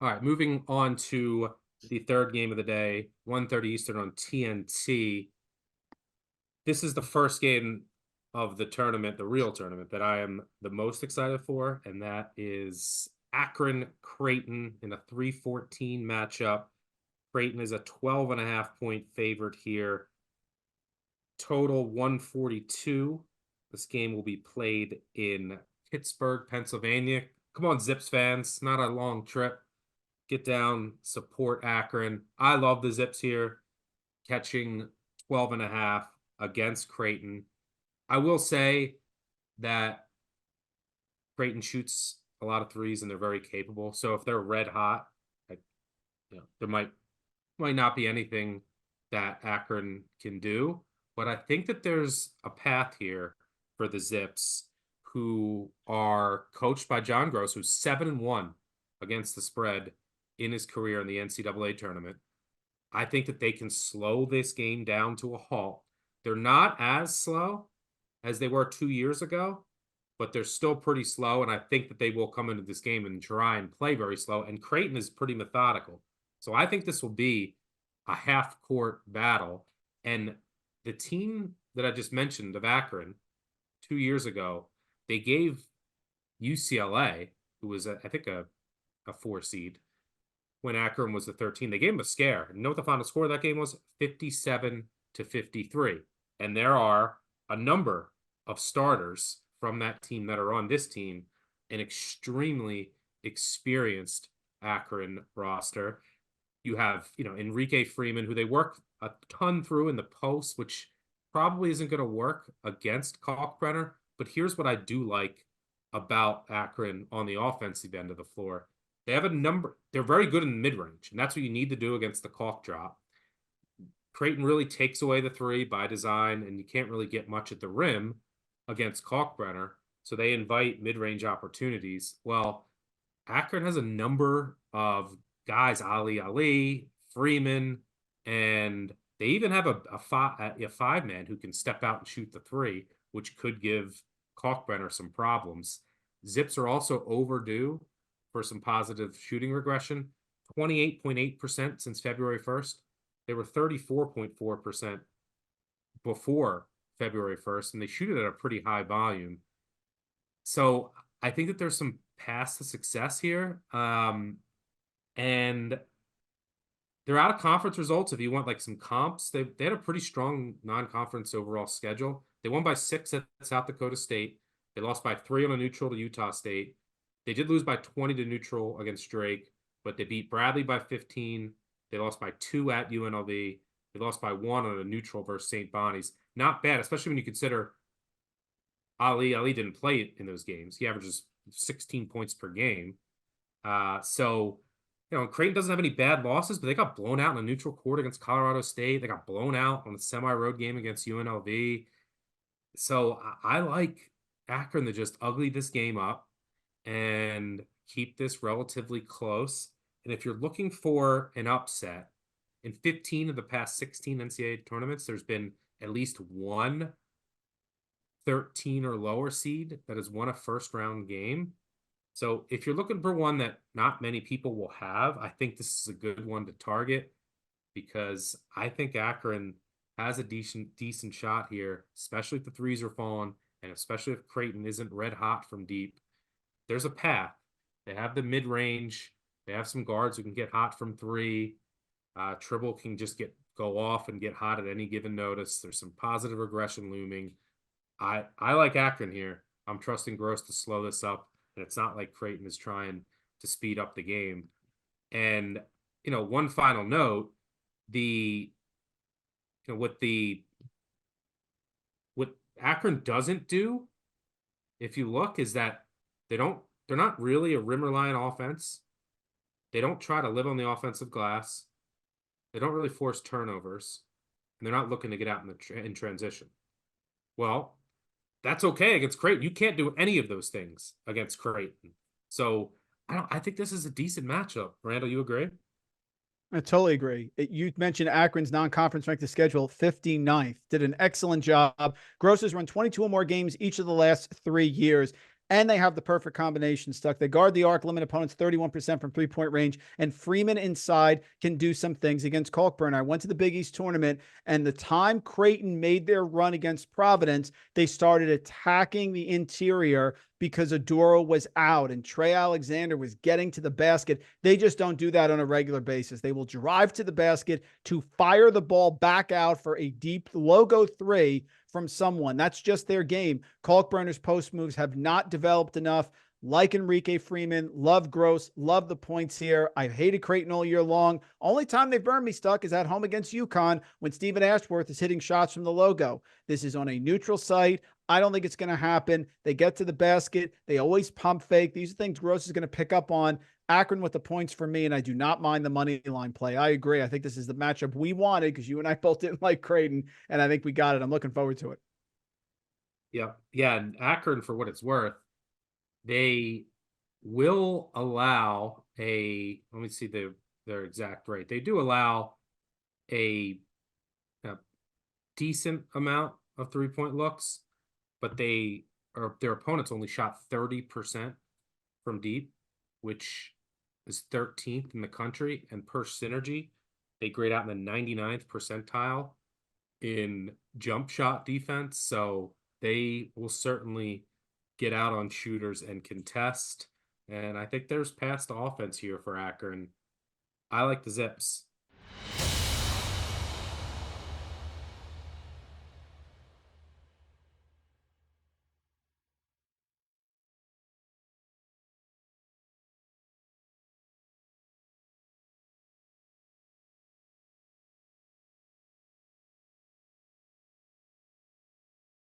All right, moving on to the third game of the day, 1:30 Eastern on TNT. This is the first game of the tournament, the real tournament, that I am the most excited for, and that is Akron Creighton in a 3-14 matchup. Creighton is a 12.5-point favorite here. Total 142. This game will be played in Pittsburgh, Pennsylvania. Come on, Zips fans. Not a long trip. Get down, support Akron. I love the Zips here, catching 12.5 against Creighton. I will say that Creighton shoots a lot of threes and they're very capable. So if they're red hot, there might not be anything that Akron can do. But I think that there's a path here for the Zips, who are coached by John Gross, who's 7-1 against the spread in his career in the NCAA tournament. I think that they can slow this game down to a halt. They're not as slow as they were 2 years ago, but they're still pretty slow. And I think that they will come into this game and try and play very slow. And Creighton is pretty methodical. So I think this will be a half-court battle. And the team that I just mentioned of Akron 2 years ago, they gave UCLA, who was, I think, a 4 seed, when Akron was the 13. They gave them a scare. You know what the final score of that game was? 57-53. And there are a number of starters from that team that are on this team, an extremely experienced Akron roster. You have, Enrique Freeman, who they work a ton through in the post, which probably isn't going to work against Kalkbrenner. But here's what I do like about Akron on the offensive end of the floor. They have a number. They're very good in the mid-range, and that's what you need to do against the Kalk drop. Creighton really takes away the three by design, and you can't really get much at the rim against Kalkbrenner. So they invite mid-range opportunities. Well, Akron has a number of guys, Ali, Freeman, and they even have a five-man who can step out and shoot the three, which could give Kalkbrenner some problems. Zips are also overdue for some positive shooting regression. 28.8% since February 1st. They were 34.4% before February 1st, and they shoot it at a pretty high volume. So I think that there's some paths to success here. And they're out of conference results. If you want like some comps, they had a pretty strong non-conference overall schedule. They won by 6 at South Dakota State. They lost by 3 on a neutral to Utah State. They did lose by 20 to neutral against Drake, but they beat Bradley by 15. They lost by 2 at UNLV. They lost by 1 on a neutral versus St. Bonnie's. Not bad, especially when you consider Ali. Ali didn't play in those games. He averages 16 points per game. Creighton doesn't have any bad losses, but they got blown out in a neutral court against Colorado State. They got blown out on the semi-road game against UNLV. So I like Akron to just ugly this game up and keep this relatively close. And if you're looking for an upset, in 15 of the past 16 NCAA tournaments, there's been at least one 13 or lower seed that has won a first-round game. So if you're looking for one that not many people will have, I think this is a good one to target, because I think Akron has a decent shot here, especially if the threes are falling, and especially if Creighton isn't red hot from deep. There's a path. They have the mid-range. They have some guards who can get hot from three. Tribble can just go off and get hot at any given notice. There's some positive regression looming. I like Akron here. I'm trusting Gross to slow this up, and it's not like Creighton is trying to speed up the game. And one final note: what Akron doesn't do, if you look, is that they're not really a rim reliant offense. They don't try to live on the offensive glass. They don't really force turnovers, and they're not looking to get out in transition. Well, that's okay against Creighton. You can't do any of those things against Creighton. So I think this is a decent matchup. Randall, you agree? I totally agree. You mentioned Akron's non-conference ranked schedule 59th. Did an excellent job. Gross has run 22 or more games each of the last 3 years. and they have the perfect combination stuck. They guard the arc, limit opponents 31% from 3-point range, and Freeman inside can do some things against Kalkbrenner. I went to the Big East tournament, and the time Creighton made their run against Providence, they started attacking the interior because Adoro was out and Trey Alexander was getting to the basket. They just don't do that on a regular basis. They will drive to the basket to fire the ball back out for a deep logo three from someone. That's just their game. Kalkbrenner's post moves have not developed enough. Like Enrique Freeman, love Gross, love the points here. I've hated Creighton all year long. Only time they've burned me stuck is at home against UConn when Stephen Ashworth is hitting shots from the logo. This is on a neutral site. I don't think it's going to happen. They get to the basket. They always pump fake. These are things Gross is going to pick up on. Akron with the points for me, and I do not mind the money line play. I agree. I think this is the matchup we wanted because you and I both didn't like Creighton, and I think we got it. I'm looking forward to it. Yeah. Yeah. And Akron, for what it's worth, they will allow let me see their exact rate. They do allow a decent amount of 3-point looks, but their opponents only shot 30% from deep, which is 13th in the country. And per synergy, they grade out in the 99th percentile in jump shot defense. So they will certainly get out on shooters and contest. And I think there's paths to offense here for Akron. I like the Zips.